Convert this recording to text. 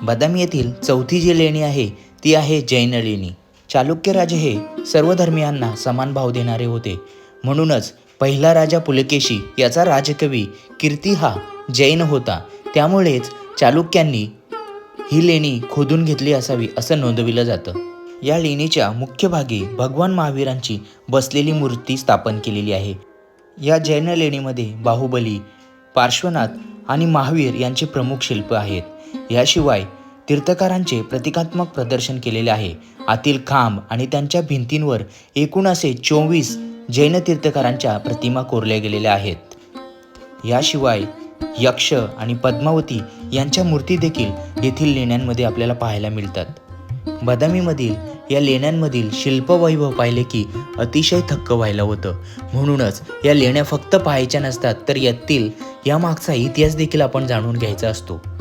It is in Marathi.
बदामी येथील चौथी जी लेणी आहे ती आहे जैन लेणी. चालुक्य राजे हे सर्व धर्मियांना समान भाव देणारे होते. म्हणूनच पहिला राजा पुलकेशी याचा राजकवी कीर्ती हा जैन होता. त्यामुळेच चालुक्यांनी ही लेणी खोदून घेतली असावी असं नोंदविलं जातं. या लेणीच्या मुख्य भागी भगवान महावीरांची बसलेली मूर्ती स्थापन केलेली आहे. या जैन लेणीमध्ये बाहुबली, पार्श्वनाथ आणि महावीर यांचे प्रमुख शिल्प आहेत. याशिवाय तीर्थकारांचे प्रतिकात्मक प्रदर्शन केलेले आहे. आतील खांब आणि त्यांच्या भिंतींवर एकूण असे 24 जैन तीर्थकारांच्या प्रतिमा कोरल्या गेलेल्या आहेत. याशिवाय यक्ष आणि पद्मावती यांच्या मूर्ती देखील येथील लेण्यांमध्ये आपल्याला पाहायला मिळतात. बदामीमधील या लेण्यांमधील शिल्पवैभव पाहिले की अतिशय थक्क व्हायला होतं. म्हणूनच या लेण्या फक्त पाहायच्या नसतात तर यातील यामागचा इतिहास देखील आपण जाणून घ्यायचा असतो.